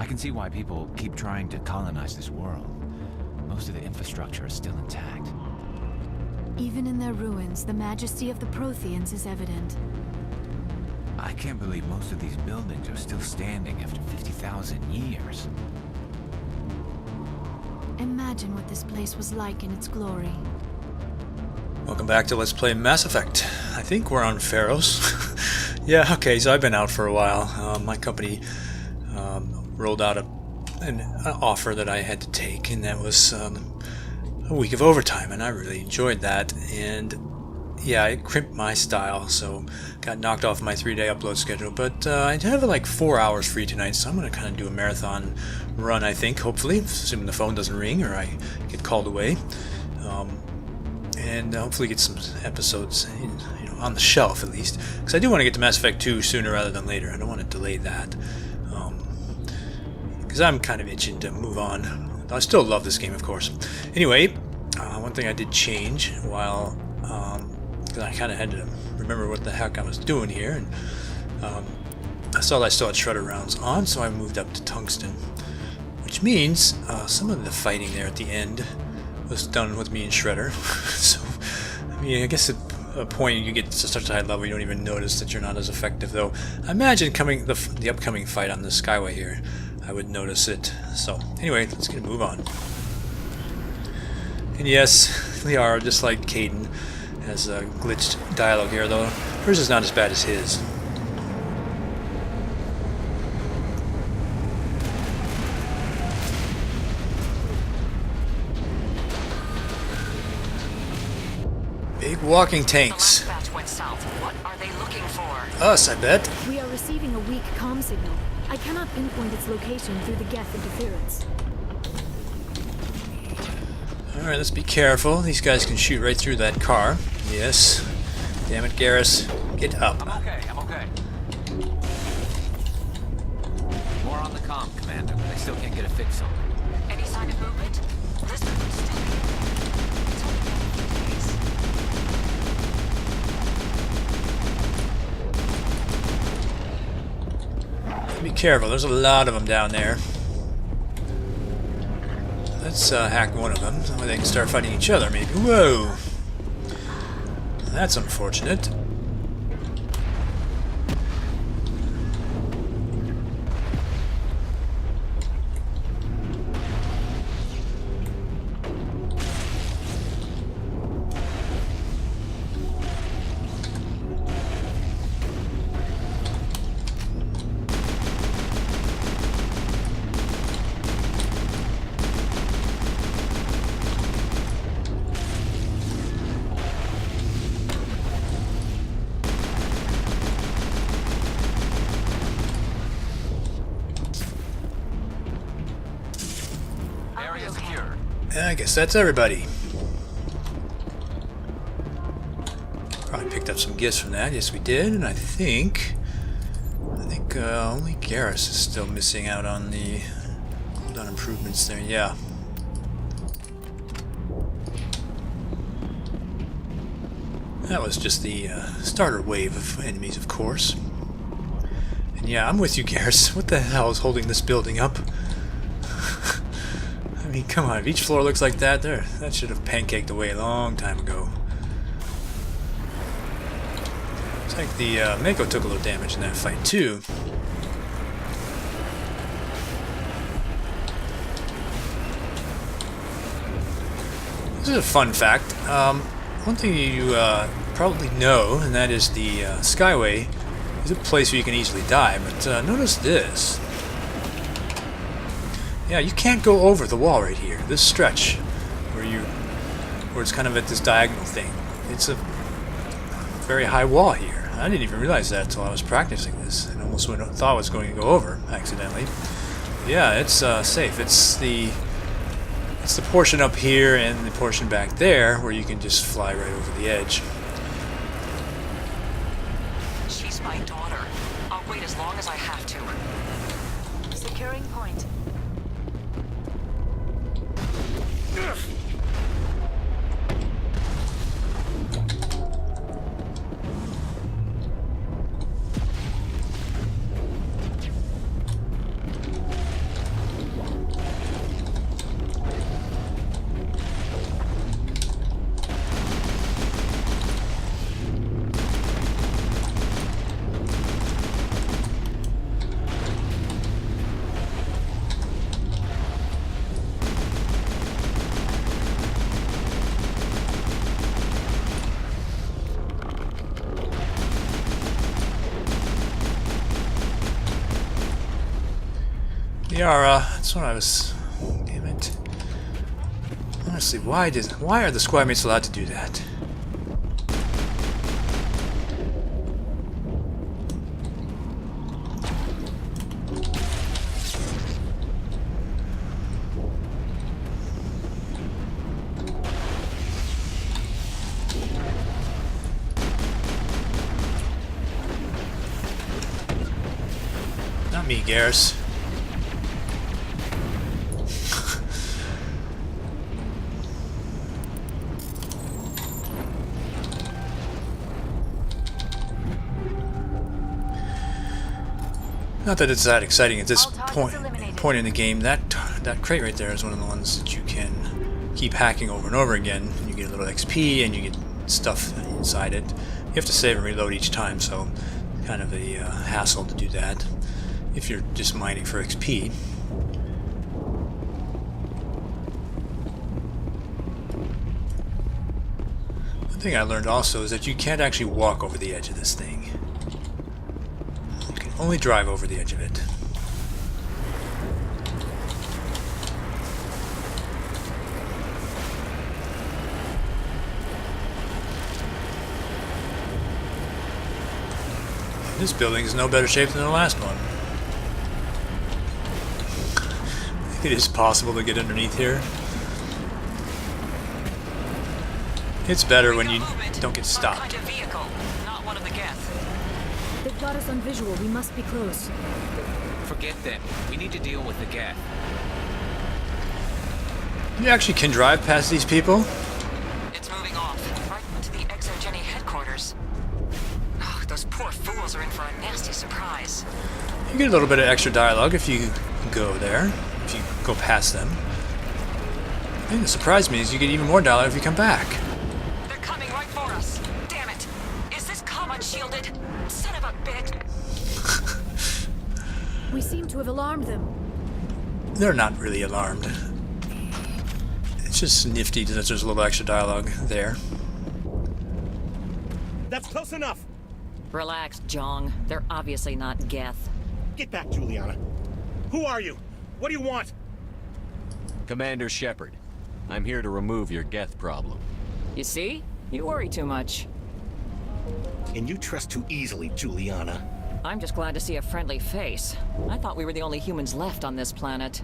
I can see why people keep trying to colonize this world. Most of the infrastructure is still intact. Even in their ruins, the majesty of the Protheans is evident. I can't believe most of these buildings are still standing after 50,000 years. Imagine what this place was like in its glory. Welcome back to Let's Play Mass Effect. I think we're on Pharos. Yeah, okay, so I've been out for a while. My company rolled out an offer that I had to take, and that was a week of overtime, and I really enjoyed that. And yeah, it crimped my style, so got knocked off my 3-day upload schedule. But I have like 4 hours free tonight, so I'm going to kind of do a marathon run, I think, hopefully, assuming the phone doesn't ring or I get called away. And hopefully get some episodes on the shelf, at least. Because I do want to get to Mass Effect 2 sooner rather than later. I don't want to delay that. Because I'm kind of itching to move on. I still love this game, of course. Anyway, one thing I did change while... because I kind of had to remember what the heck I was doing here. And I saw that I still had shredder rounds on, so I moved up to tungsten. Which means some of the fighting there at the end was done with me and Shredder. So, I mean, I guess at a point you get to such a high level you don't even notice that you're not as effective, though I imagine the upcoming fight on the Skyway here, I would notice it. So, anyway, let's get a move on. And yes, Liara, just like Caden, has a glitched dialogue here, though hers is not as bad as his. Big walking tanks. Went south. What are they looking for? Us, I bet. We are receiving a weak comm signal. I cannot pinpoint its location through the Geth interference. Alright, let's be careful. These guys can shoot right through that car. Yes. Damn it, Garrus. Get up. I'm okay. More on the comm, Commander, but I still can't get a fix on it. Any sign of movement? This is steady. It's only been a few days. Be careful, there's a lot of them down there. Let's hack one of them so they can start fighting each other, maybe. Whoa! That's unfortunate. I guess that's everybody. Probably picked up some gifts from that. Yes, we did. And I think only Garrus is still missing out on the cooldown improvements there. Yeah. That was just the starter wave of enemies, of course. And yeah, I'm with you, Garrus. What the hell is holding this building up? I mean, come on, if each floor looks like that, that should have pancaked away a long time ago. Looks like the Mako took a little damage in that fight, too. This is a fun fact. One thing you probably know, and that is the Skyway is a place where you can easily die, but notice this. Yeah, you can't go over the wall right here. This stretch, where it's kind of at this diagonal thing. It's a very high wall here. I didn't even realize that until I was practicing this, and almost thought I was going to go over accidentally. Yeah, it's safe. It's the portion up here and the portion back there where you can just fly right over the edge. She's my daughter. I'll wait as long as I have to. Securing point. Yara, that's what I was... Damn it. Honestly, why are the squad mates allowed to do that? Not me, Garrus. Not that it's that exciting at this point in the game. That crate right there is one of the ones that you can keep hacking over and over again. You get a little XP and you get stuff inside it. You have to save and reload each time, so kind of a hassle to do that if you're just mining for XP. One thing I learned also is that you can't actually walk over the edge of this thing. You can only drive over the edge of it. This building is no better shape than the last one. I think it is possible to get underneath here. It's better when you don't get stopped. Kind of vehicle, not one of the Geth. They've got us on visual. We must be close. Forget them. We need to deal with the Geth. You actually can drive past these people? It's moving off, right into the ExoGeni headquarters. Oh, those poor fools are in for a nasty surprise. You get a little bit of extra dialogue if you go there, if you go past them. The thing that surprised me is you get even more dialogue if you come back. They're coming right for us. Damn it. Is this comm unshielded? Son of a bitch. We seem to have alarmed them. They're not really alarmed. It's just nifty that there's a little extra dialogue there. That's close enough. Relax, Jong. They're obviously not Geth. Get back, Juliana. Who are you? What do you want? Commander Shepard, I'm here to remove your Geth problem. You see? You worry too much. And you trust too easily, Juliana. I'm just glad to see a friendly face. I thought we were the only humans left on this planet.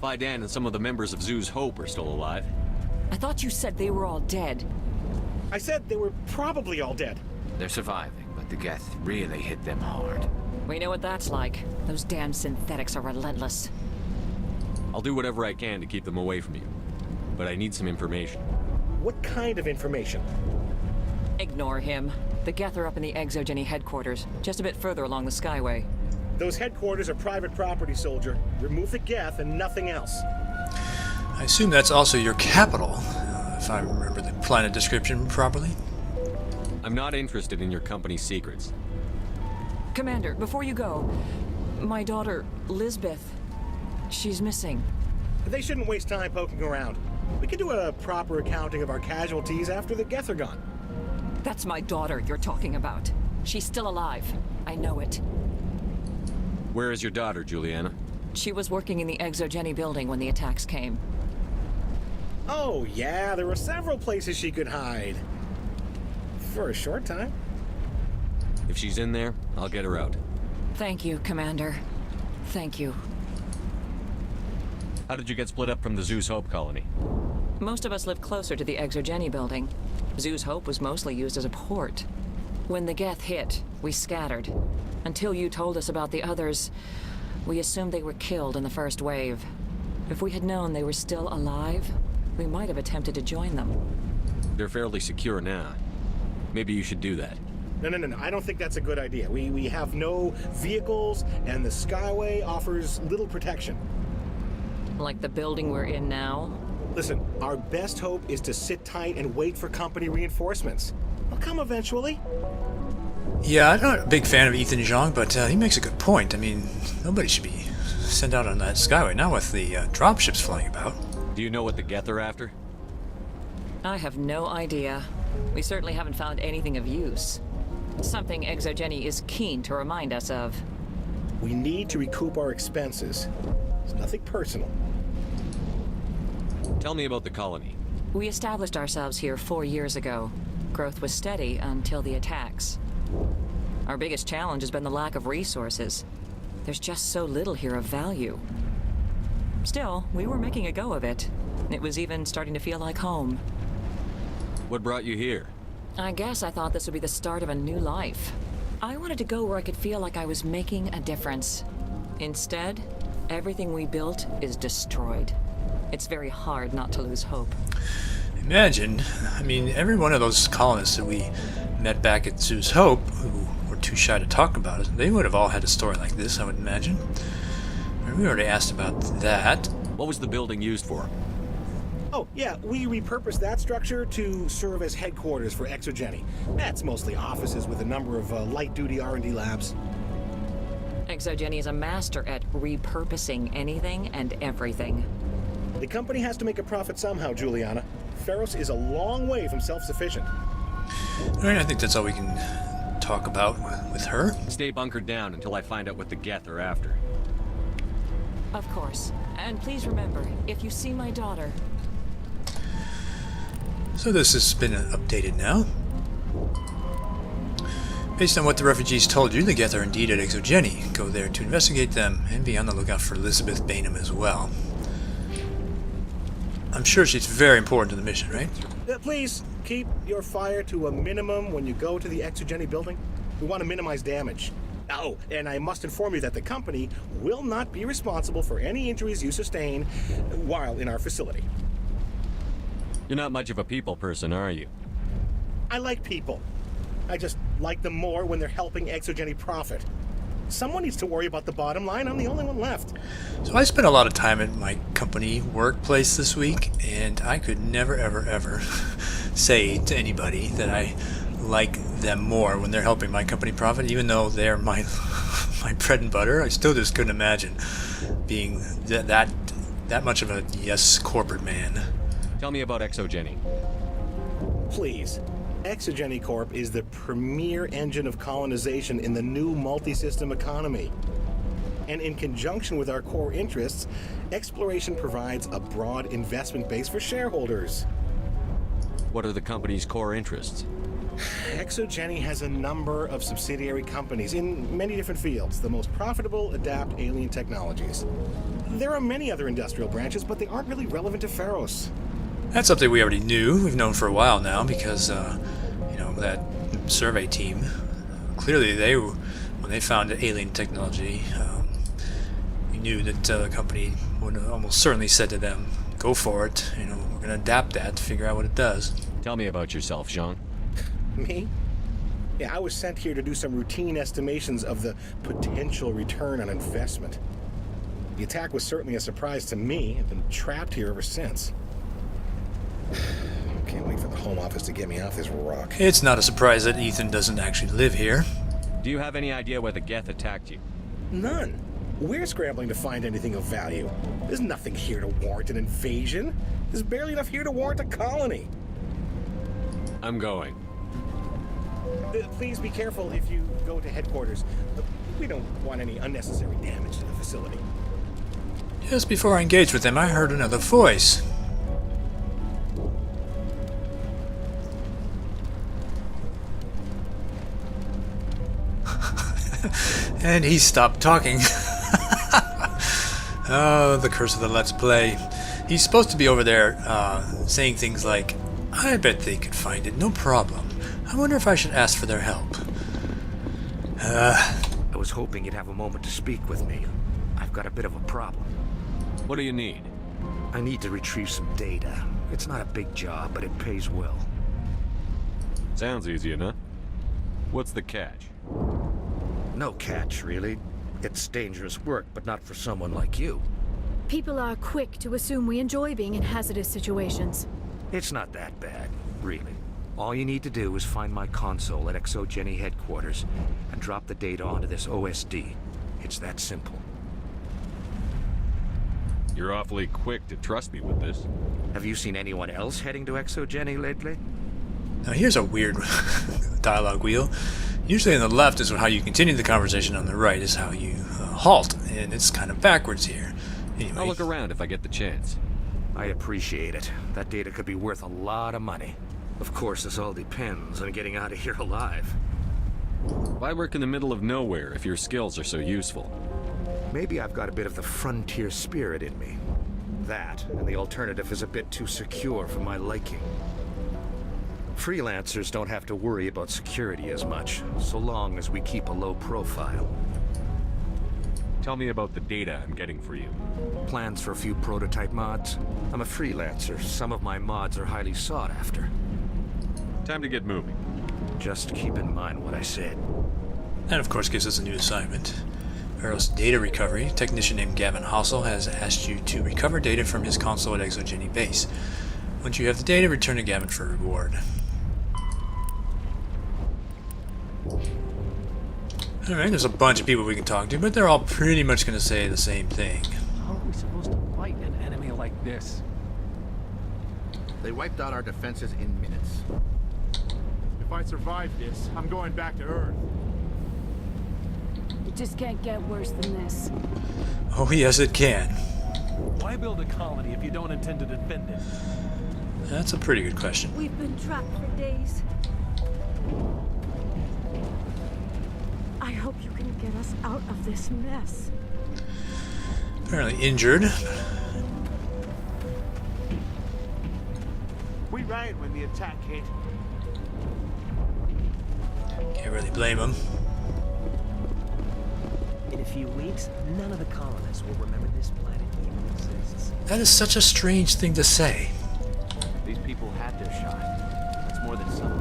Fidan and some of the members of Zoo's Hope are still alive. I thought you said they were all dead. I said they were probably all dead. They're surviving, but the Geth really hit them hard. We know what that's like. Those damn synthetics are relentless. I'll do whatever I can to keep them away from you. But I need some information. What kind of information? Ignore him. The Geth are up in the ExoGeni headquarters, just a bit further along the Skyway. Those headquarters are private property, soldier. Remove the Geth and nothing else. I assume that's also your capital, if I remember the planet description properly. I'm not interested in your company's secrets. Commander, before you go, my daughter, Lisbeth, she's missing. They shouldn't waste time poking around. We can do a proper accounting of our casualties after the Geth are gone. That's my daughter you're talking about. She's still alive. I know it. Where is your daughter, Juliana? She was working in the ExoGeni building when the attacks came. Oh, yeah, there were several places she could hide. For a short time. If she's in there, I'll get her out. Thank you, Commander. Thank you. How did you get split up from the Zoo's Hope colony? Most of us live closer to the ExoGeni building. Zoo's Hope was mostly used as a port. When the Geth hit, we scattered. Until you told us about the others, we assumed they were killed in the first wave. If we had known they were still alive, we might have attempted to join them. They're fairly secure now. Maybe you should do that. No. I don't think that's a good idea. We have no vehicles, and the Skyway offers little protection. Like the building we're in now? Listen, our best hope is to sit tight and wait for company reinforcements. They'll come eventually. Yeah, I'm not a big fan of Ethan Zhang, but he makes a good point. I mean, nobody should be sent out on that Skyway, not with the dropships flying about. Do you know what the Geth are after? I have no idea. We certainly haven't found anything of use. Something ExoGeni is keen to remind us of. We need to recoup our expenses. It's nothing personal. Tell me about the colony. We established ourselves here 4 years ago. Growth was steady until the attacks. Our biggest challenge has been the lack of resources. There's just so little here of value. Still, we were making a go of it. It was even starting to feel like home. What brought you here? I guess I thought this would be the start of a new life. I wanted to go where I could feel like I was making a difference. Instead, everything we built is destroyed. It's very hard not to lose hope. Imagine, I mean, every one of those colonists that we met back at Zoo's Hope, who were too shy to talk about it, they would have all had a story like this, I would imagine. We already asked about that. What was the building used for? Oh, yeah, we repurposed that structure to serve as headquarters for ExoGeni. That's mostly offices with a number of light-duty R&D labs. ExoGeni is a master at repurposing anything and everything. The company has to make a profit somehow, Juliana. Feros is a long way from self-sufficient. All right, I think that's all we can talk about with her. Stay bunkered down until I find out what the Geth are after. Of course. And please remember, if you see my daughter... So this has been updated now. Based on what the refugees told you, the Geth are indeed at ExoGeni. Go there to investigate them and be on the lookout for Elizabeth Bainham as well. I'm sure she's very important to the mission, right? Please, keep your fire to a minimum when you go to the ExoGeni building. We want to minimize damage. Oh, and I must inform you that the company will not be responsible for any injuries you sustain while in our facility. You're not much of a people person, are you? I like people. I just like them more when they're helping ExoGeni profit. Someone needs to worry about the bottom line. I'm the only one left. So I spent a lot of time at my company workplace this week, and I could never, ever, ever say to anybody that I like them more when they're helping my company profit, even though they're my bread and butter. I still just couldn't imagine being that much of a yes corporate man. Tell me about ExoGeni. Please. ExoGeni Corp is the premier engine of colonization in the new multi-system economy. And in conjunction with our core interests, exploration provides a broad investment base for shareholders. What are the company's core interests? ExoGeni has a number of subsidiary companies in many different fields. The most profitable adapt alien technologies. There are many other industrial branches, but they aren't really relevant to Feros. That's something we already knew. We've known for a while now because, that survey team, clearly when they found alien technology, we knew that the company would have almost certainly said to them, go for it, we're going to adapt that to figure out what it does. Tell me about yourself, Jean. Me? Yeah, I was sent here to do some routine estimations of the potential return on investment. The attack was certainly a surprise to me. I've been trapped here ever since. Can't wait for the Home Office to get me off this rock. It's not a surprise that Ethan doesn't actually live here. Do you have any idea why the Geth attacked you? None. We're scrambling to find anything of value. There's nothing here to warrant an invasion. There's barely enough here to warrant a colony. I'm going. Please be careful if you go to headquarters. We don't want any unnecessary damage to the facility. Just before I engaged with them, I heard another voice. And he stopped talking. Oh, the curse of the Let's Play. He's supposed to be over there saying things like, I bet they could find it, no problem. I wonder if I should ask for their help. I was hoping you'd have a moment to speak with me. I've got a bit of a problem. What do you need? I need to retrieve some data. It's not a big job, but it pays well. Sounds easy enough. What's the catch? No catch, really. It's dangerous work, but not for someone like you. People are quick to assume we enjoy being in hazardous situations. It's not that bad, really. All you need to do is find my console at ExoGeni headquarters and drop the data onto this OSD. It's that simple. You're awfully quick to trust me with this. Have you seen anyone else heading to ExoGeni lately? Now here's a weird dialogue wheel. Usually on the left is how you continue the conversation, on the right is how you halt, and it's kind of backwards here. Anyway. I'll look around if I get the chance. I appreciate it. That data could be worth a lot of money. Of course, this all depends on getting out of here alive. Why work in the middle of nowhere if your skills are so useful? Maybe I've got a bit of the frontier spirit in me. That, and the alternative is a bit too secure for my liking. Freelancers don't have to worry about security as much, so long as we keep a low profile. Tell me about the data I'm getting for you. Plans for a few prototype mods? I'm a freelancer. Some of my mods are highly sought after. Time to get moving. Just keep in mind what I said. That, of course, gives us a new assignment. Perilous data recovery. A technician named Gavin Hossel has asked you to recover data from his console at ExoGeni base. Once you have the data, return to Gavin for a reward. Alright, there's a bunch of people we can talk to, but they're all pretty much going to say the same thing. How are we supposed to fight an enemy like this? They wiped out our defenses in minutes. If I survive this, I'm going back to Earth. It just can't get worse than this. Oh yes, it can. Why build a colony if you don't intend to defend it? That's a pretty good question. We've been trapped for days. I hope you can get us out of this mess. Apparently injured. We ran when the attack hit. Can't really blame him. In a few weeks, none of the colonists will remember this planet even exists. That is such a strange thing to say. These people had their shot. That's more than some.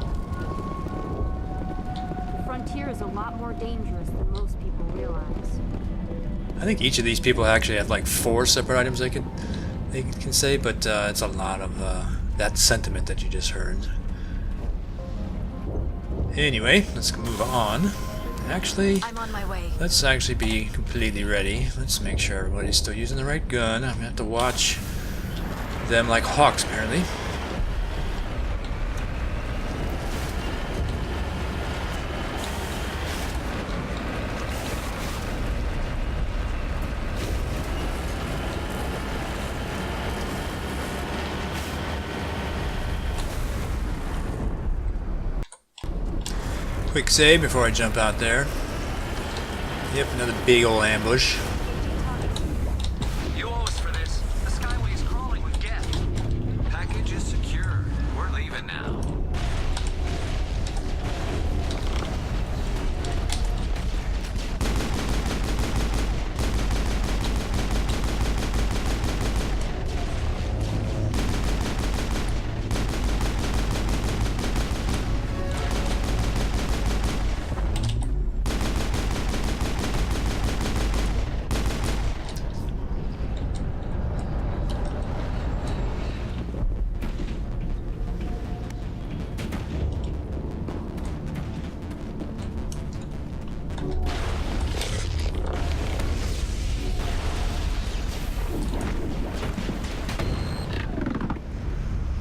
The frontier is a lot more dangerous than most people realize. I think each of these people actually have like 4 separate items they can say, but it's a lot of that sentiment that you just heard. Anyway, let's move on. Actually, I'm on my way. let's actually be completely ready. Let's make sure everybody's still using the right gun. I'm gonna have to watch them like hawks, apparently. Quick save before I jump out there. Yep, another big old ambush. You owe us for this. The Skyway is crawling with Geth. Package is secure. We're leaving now.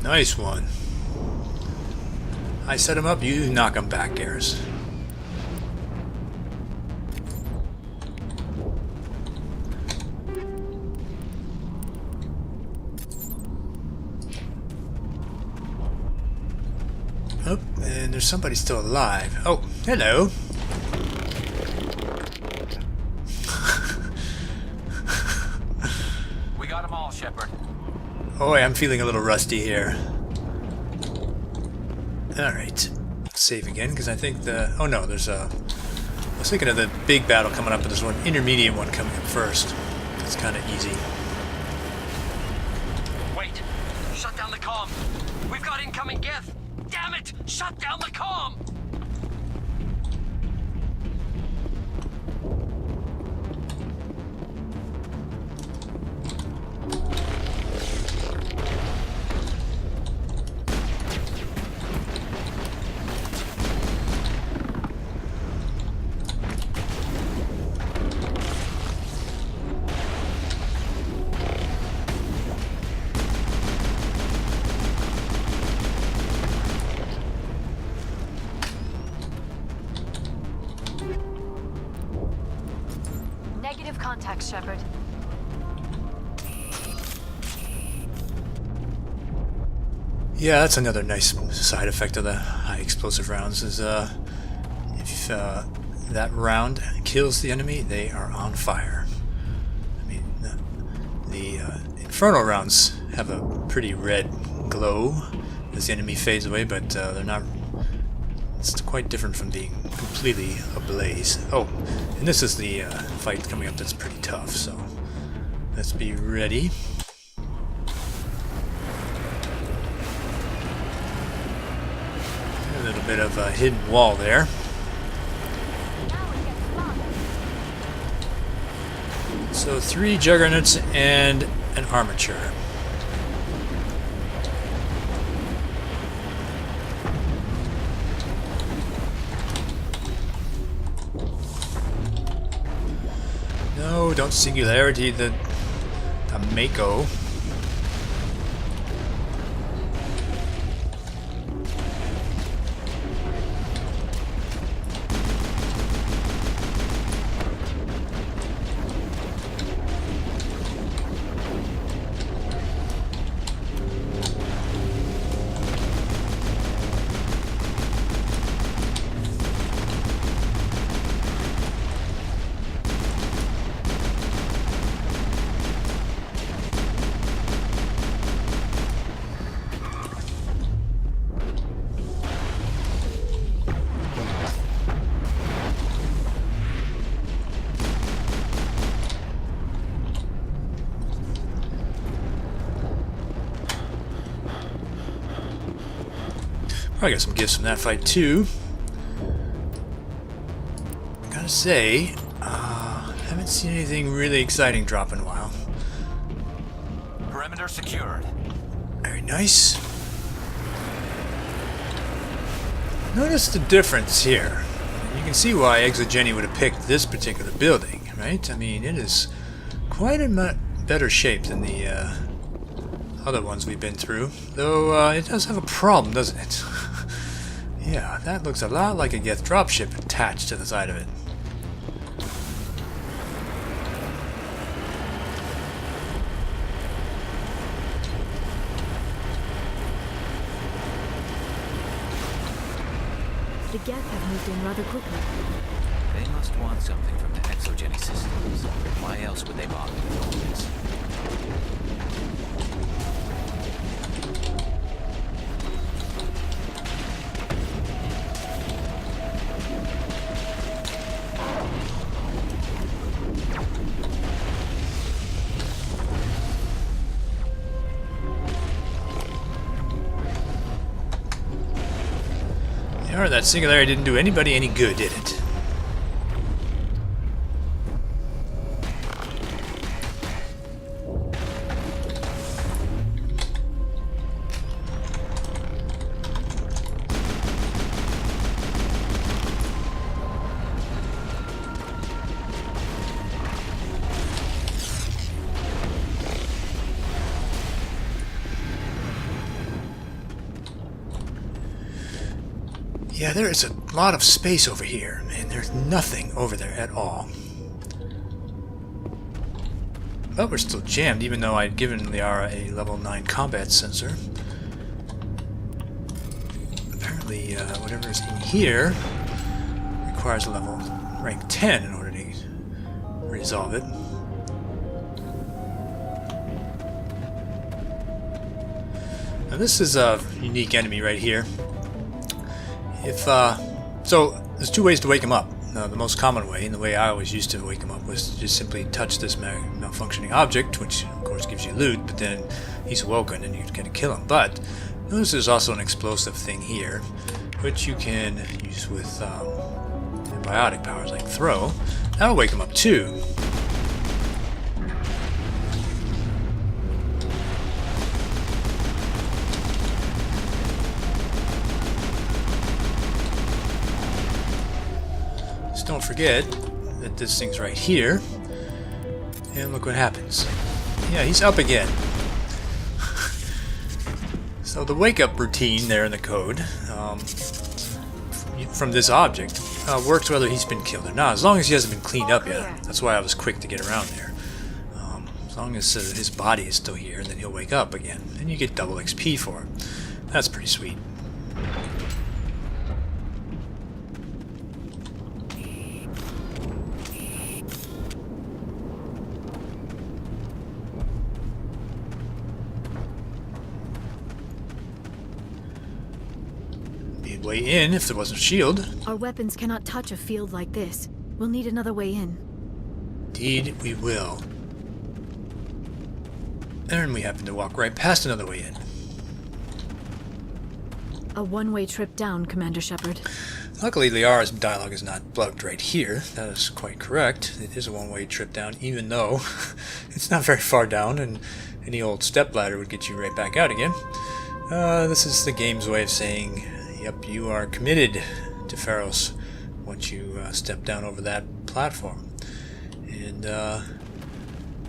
Nice one. I set him up, you knock him back, Garrus. Oh, and there's somebody still alive. Oh, hello. We got them all, Shepard. Oh, I'm feeling a little rusty here. Alright. Save again, because I think the... Oh no, there's a... I was thinking of the big battle coming up, but there's one intermediate one coming up first. It's kind of easy. Wait! Shut down the comm! We've got incoming Geth! Damn it! Shut down the comm! Negative contact, Shepard. Yeah, that's another nice side effect of the high explosive rounds is if that round kills the enemy, they are on fire. I mean, the infernal rounds have a pretty red glow as the enemy fades away, but they're not. It's quite different from being completely ablaze. Oh, and this is the fight coming up that's pretty tough, so let's be ready. A little bit of a hidden wall there. So 3 juggernauts and an armature. No, don't singularity the Mako. I got some gifts from that fight too. Gotta say, haven't seen anything really exciting drop in a while. Perimeter secured. Very nice. Notice the difference here. You can see why ExoGeni would have picked this particular building, right? I mean, it is quite in better shape than the other ones we've been through. Though it does have a problem, doesn't it? Yeah, that looks a lot like a Geth dropship attached to the side of it. The Geth have moved in rather quickly. They must want something from the ExoGeni systems. Why else would they bother with all this? That singularity didn't do anybody any good, did it? Yeah, there is a lot of space over here, and there's nothing over there at all. But we're still jammed, even though I'd given Liara a level 9 combat sensor. Apparently, whatever is in here requires a level rank 10 in order to resolve it. Now this is a unique enemy right here. So there's 2 ways to wake him up. The most common way, and the way I always used to wake him up, was to just simply touch this malfunctioning object, which of course gives you loot, but then he's awoken and you're going to kill him. But notice there's also an explosive thing here, which you can use with biotic powers like throw. That'll wake him up too. Don't forget that this thing's right here, and look what happens. Yeah, he's up again. So the wake-up routine there in the code from this object works whether he's been killed or not, as long as he hasn't been cleaned up yet. That's why I was quick to get around there. As long as his body is still here, then he'll wake up again, and you get double XP for it. That's pretty sweet. Way in if there wasn't a shield. Our weapons cannot touch a field like this. We'll need another way in. Indeed, we will. And we happen to walk right past another way in. A one-way trip down, Commander Shepard. Luckily, Liara's dialogue is not plugged right here. That is quite correct. It is a one-way trip down, even though it's not very far down, and any old stepladder would get you right back out again. This is the game's way of saying, yep, you are committed to Pharos once you step down over that platform. And,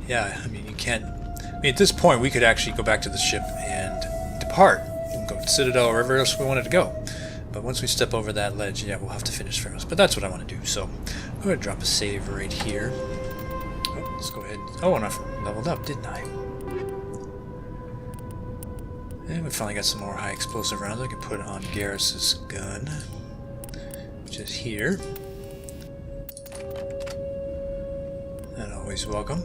yeah, I mean, you can't... I mean, at this point, we could actually go back to the ship and depart. And go to Citadel or wherever else we wanted to go. But once we step over that ledge, yeah, we'll have to finish Pharos. But that's what I want to do, so I'm going to drop a save right here. Oh, let's go ahead. Oh, and I leveled up, didn't I? And we finally got some more high explosive rounds. I can put on Garrus's gun, which is here. And always welcome.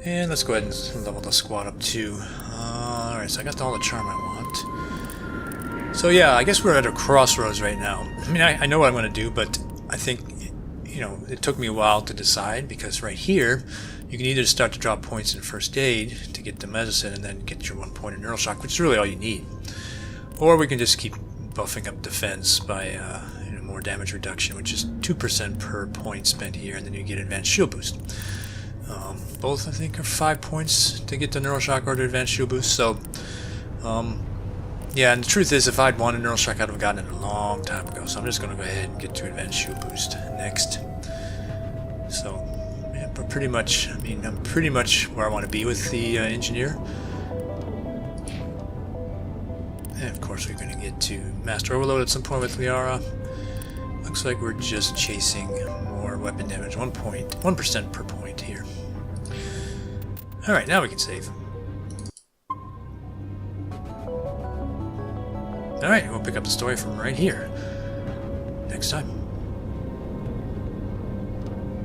And let's go ahead and level the squad up too. Alright, so I got all the charm I want. So yeah, I guess we're at a crossroads right now. I mean, I know what I'm going to do, but I think, you know, it took me a while to decide, because right here, you can either start to drop points in first aid to get the medicine and then get your 1 point in neural shock, which is really all you need. Or we can just keep buffing up defense by you know, more damage reduction, which is 2% per point spent here, and then you get advanced shield boost. Both, I think, are 5 points to get the neural shock or the advanced shield boost. So, yeah, and the truth is, if I'd wanted neural shock, I'd have gotten it a long time ago. So I'm just going to go ahead and get to advanced shield boost next. So, yeah, but pretty much, I mean, I'm pretty much where I want to be with the engineer. And of course, we're going to get to Master Overload at some point with Liara. Looks like we're just chasing more weapon damage, 1% per point here. Alright, now we can save. Alright, we'll pick up the story from right here next time.